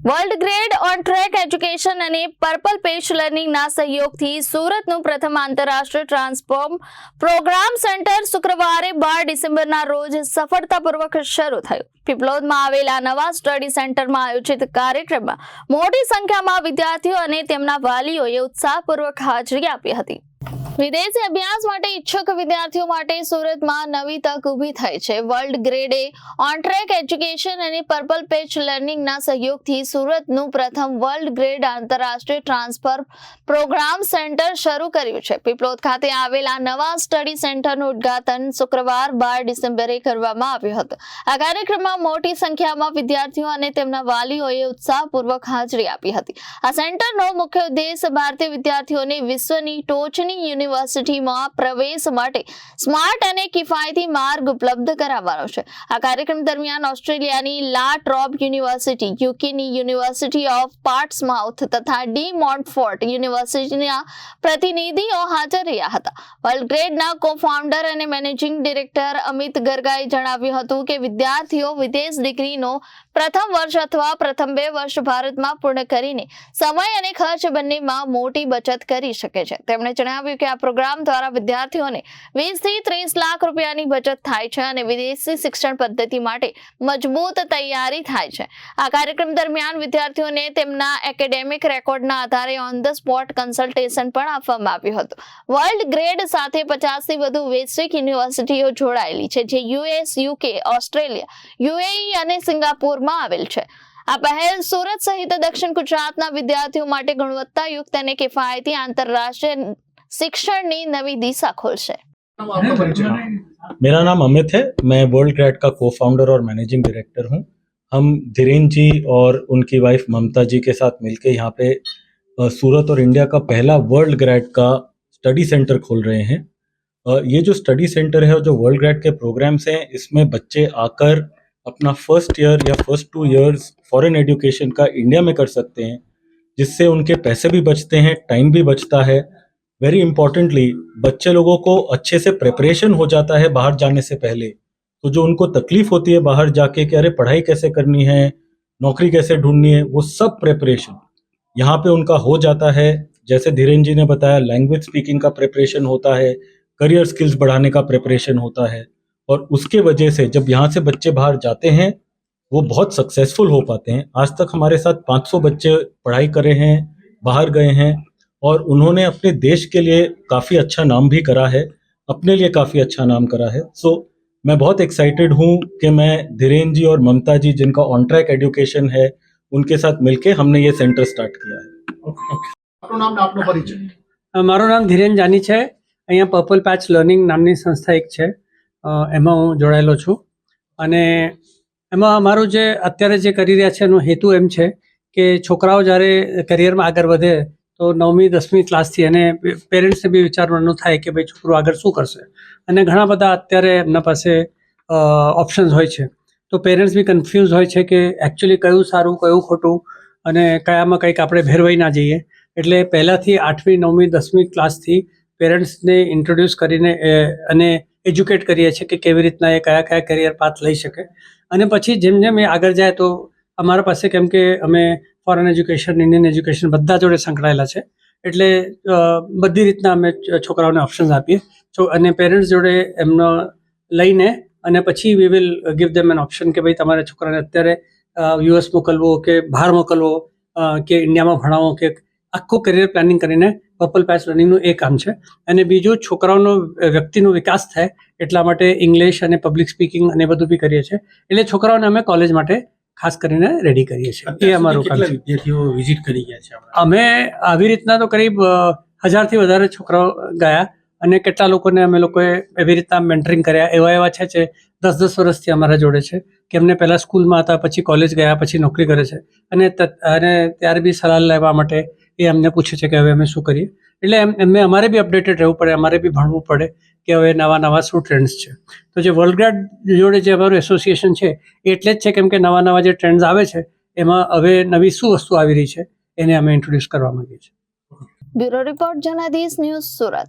World grade on track education અને purple page લર્નિંગના સહયોગથી સુરતનું પ્રથમ આંતરરાષ્ટ્રીય ટ્રાન્સફોર્મ પ્રોગ્રામ સેન્ટર શુક્રવારે 12 ડિસેમ્બરના રોજ સફળતાપૂર્વક શરૂ થયું. પીપલોદમાં આવેલા નવા સ્ટડી સેન્ટરમાં આયોજિત કાર્યક્રમમાં મોટી સંખ્યામાં વિદ્યાર્થીઓ અને તેમના વાલીઓએ ઉત્સાહપૂર્વક હાજરી આપી હતી. વિદેશી અભ્યાસ માટે ઈચ્છુક વિદ્યાર્થીઓ માટે સુરતમાં નવી તક ઊભી થઈ છે. વર્લ્ડ ગ્રેડે ઓન ટ્રેક એજ્યુકેશન અને પર્પલ પેજ લર્નિંગના સહયોગથી સુરતનું પ્રથમ વર્લ્ડ ગ્રેડ આંતરરાષ્ટ્રીય ટ્રાન્સફર પ્રોગ્રામ સેન્ટર શરૂ કર્યું છે. પીપલોદ ખાતે આવેલા નવા સ્ટડી સેન્ટરનું ઉદ્ઘાટન શુક્રવાર 12 ડિસેમ્બરે કરવામાં આવ્યું હતું. આ કાર્યક્રમમાં મોટી સંખ્યામાં વિદ્યાર્થીઓ અને તેમના વાલીઓએ ઉત્સાહપૂર્વક હાજરી આપી હતી. આ સેન્ટરનો મુખ્ય ઉદ્દેશ ભારતીય વિદ્યાર્થીઓને વિશ્વની ટોચની યુનિવર્સિટીમાં પ્રવેશ માટે સ્માર્ટ અને કિફાયતી માર્ગ ઉપલબ્ધ કરાવવાનો છે. આ કાર્યક્રમ દરમિયાન ઓસ્ટ્રેલિયાની લા ટ્રોબ યુનિવર્સિટી, યુકેની યુનિવર્સિટી ઓફ પોર્ટ્સમાઉથ તથા ડી મોન્ટફોર્ટ યુનિવર્સિટીના પ્રતિનિધિઓ હાજર રહ્યા હતા. વર્લ્ડ ગ્રેડના કો-ફાઉન્ડર અને મેનેજિંગ ડિરેક્ટર અમિત ગર્ગાએ જણાવ્યું હતું કે વિદ્યાર્થીઓ વિદેશ ડિગ્રીનો પ્રથમ વર્ષ અથવા પ્રથમ 2 વર્ષ ભારતમાં પૂર્ણ કરીને સમય અને ખર્ચ બંનેમાં મોટી બચત કરી શકે છે. તેમણે જણાવ્યું કે આ પ્રોગ્રામ દ્વારા વિદ્યાર્થીઓને 20 થી 30 લાખ રૂપિયાની બચત થાય છે અને વિદેશી શિક્ષણ પદ્ધતિ માટે મજબૂત તૈયારી થાય છે. આ કાર્યક્રમ દરમિયાન વિદ્યાર્થીઓને તેમના એકેડેમિક રેકોર્ડના આધારે ઓન ધ સ્પોટ કન્સલ્ટેશન પણ આપવામાં આવ્યું હતું. વર્લ્ડ ગ્રેડ સાથે 50 થી વધુ વૈશ્વિક યુનિવર્સિટીઓ જોડાયેલી છે, જે યુએસ, યુકે, ઓસ્ટ્રેલિયા, યુએઈ અને સિંગાપુરમાં આવેલ છે. આ પહેલ સુરત સહિત દક્ષિણ ગુજરાતના વિદ્યાર્થીઓ માટે ગુણવત્તાયુક્ત અને કિફાયતી આંતરરાષ્ટ્રીય शिक्षण नवी दिशा खोलशे. मेरा नाम अमित है. मैं वर्ल्ड ग्रेड का को फाउंडर और मैनेजिंग डायरेक्टर हूँ. हम धीरेन जी और उनकी वाइफ ममता जी के साथ मिलकर यहाँ पे सूरत और इंडिया का पहला वर्ल्ड ग्रेड का स्टडी सेंटर खोल रहे हैं. ये जो स्टडी सेंटर है और जो वर्ल्ड ग्रेड के प्रोग्राम्स हैं, इसमें बच्चे आकर अपना फर्स्ट ईयर या फर्स्ट 2 इयर्स फॉरेन एजुकेशन का इंडिया में कर सकते हैं, जिससे उनके पैसे भी बचते हैं, टाइम भी बचता है. वेरी इंपॉर्टेंटली बच्चे लोगों को अच्छे से प्रिपरेशन हो जाता है बाहर जाने से पहले. तो जो उनको तकलीफ होती है बाहर जाके कि अरे पढ़ाई कैसे करनी है, नौकरी कैसे ढूंढनी है, वो सब प्रिपरेशन यहाँ पे उनका हो जाता है. जैसे धीरेन जी ने बताया, लैंग्वेज स्पीकिंग का प्रिपरेशन होता है, करियर स्किल्स बढ़ाने का प्रिपरेशन होता है. और उसके वजह से जब यहाँ से बच्चे बाहर जाते हैं वो बहुत सक्सेसफुल हो पाते हैं. आज तक हमारे साथ 500 बच्चे पढ़ाई करे हैं, बाहर गए हैं और उन्होंने अपने देश के लिए काफ़ी अच्छा नाम भी करा है, अपने लिए काफ़ी अच्छा नाम करा है. सो मैं बहुत एक्साइटेड हूँ कि मैं धीरेन जी और ममता जी, जिनका ऑन ट्रैक एजुकेशन है, उनके साथ मिलके हमने ये सेंटर स्टार्ट किया है. मारू नाम धीरेन जानी है. अँ पर्पल पैच लर्निंग नामनी संस्था एक है, एमां हूँ जोड़ायेलो छूँ. अने एमां अमारुं जे अत्यारे जे करी रह्या छे एनो हेतु एम छे के छोकराओ ज्यारे करियर में आगळ वधे तो 9મી 10મી ક્લાસથી અને પેરેન્ટ્સને બી વિચારવાનું થાય કે ભાઈ છોકરો આગળ શું કરશે. અને ઘણા બધા અત્યારે એમના પાસે ઓપ્શન્સ હોય છે, તો પેરેન્ટ્સ બી કન્ફ્યુઝ હોય છે કે એકચ્યુઅલી કયું સારું કયું ખોટું અને કયામાં કંઈક આપણે ભેરવાઈ ના જઈએ. એટલે પહેલાંથી 8મી 9મી 10મી ક્લાસથી પેરેન્ટ્સને ઇન્ટ્રોડ્યુસ કરીને અને એજ્યુકેટ કરીએ છીએ કે કેવી રીતના એ કયા કયા કરિયર પાથ લઈ શકે. અને પછી જેમ જેમ એ આગળ જાય તો અમારા પાસે, કેમ કે અમે ફોરેન એજ્યુકેશન, ઇન્ડિયન એજ્યુકેશન બધા જોડે સંકળાયેલા છે, એટલે બધી રીતના અમે છોકરાઓને ઓપ્શન્સ આપીએ અને પેરેન્ટ્સ જોડે એમનો લઈને અને પછી we will give them N option કે ભાઈ તમારે છોકરાને અત્યારે યુએસ મોકલવો કે બહાર મોકલવો કે ઇન્ડિયામાં ભણાવો, કે આખું કરિયર પ્લાનિંગ કરીને પર્પલ પેચ લર્નિંગનું એ કામ છે. અને બીજું, છોકરાઓનો વ્યક્તિનો વિકાસ થાય એટલા માટે ઇંગ્લિશ અને પબ્લિક સ્પીકિંગ અને બધું બી કરીએ છીએ. એટલે છોકરાઓને અમે કોલેજ માટે ખાસ કરીને રેડી કરીએ છીએ. એ અમારું કામ છે. વિદ્યાર્થીઓ વિઝિટ કરી ગયા છે. અમે આવી રીતના તો કરીબ 1000થી વધારે છોકરાઓ ગયા અને કેટલા લોકોને અમે લોકોએ એવી રીતના મેન્ટરિંગ કર્યા. એવા છે 10-10 વર્ષથી અમારા જોડે છે કે એમને પહેલાં સ્કૂલમાં હતા, પછી કોલેજ ગયા, પછી નોકરી કરે છે અને ત્યારે બી સલાહ લેવા માટે એ અમને પૂછે છે કે હવે અમે શું કરીએ. એટલે એમને અમારે બી અપડેટેડ રહેવું પડે, અમારે બી ભણવું પડે કે હવે નવા શું ટ્રેન્ડ્સ છે. તો જે વર્લ્ડ ગ્રેડ જોડે જે અમારું એસોસિએશન છે એટલે જ છે, કેમ કે નવા જે ટ્રેન્ડ્સ આવે છે એમાં હવે નવી શું વસ્તુ આવી રહી છે એને અમે ઇન્ટ્રોડ્યુસ કરવા માંગીએ છીએ. Bureau report Janadesh news, Surat.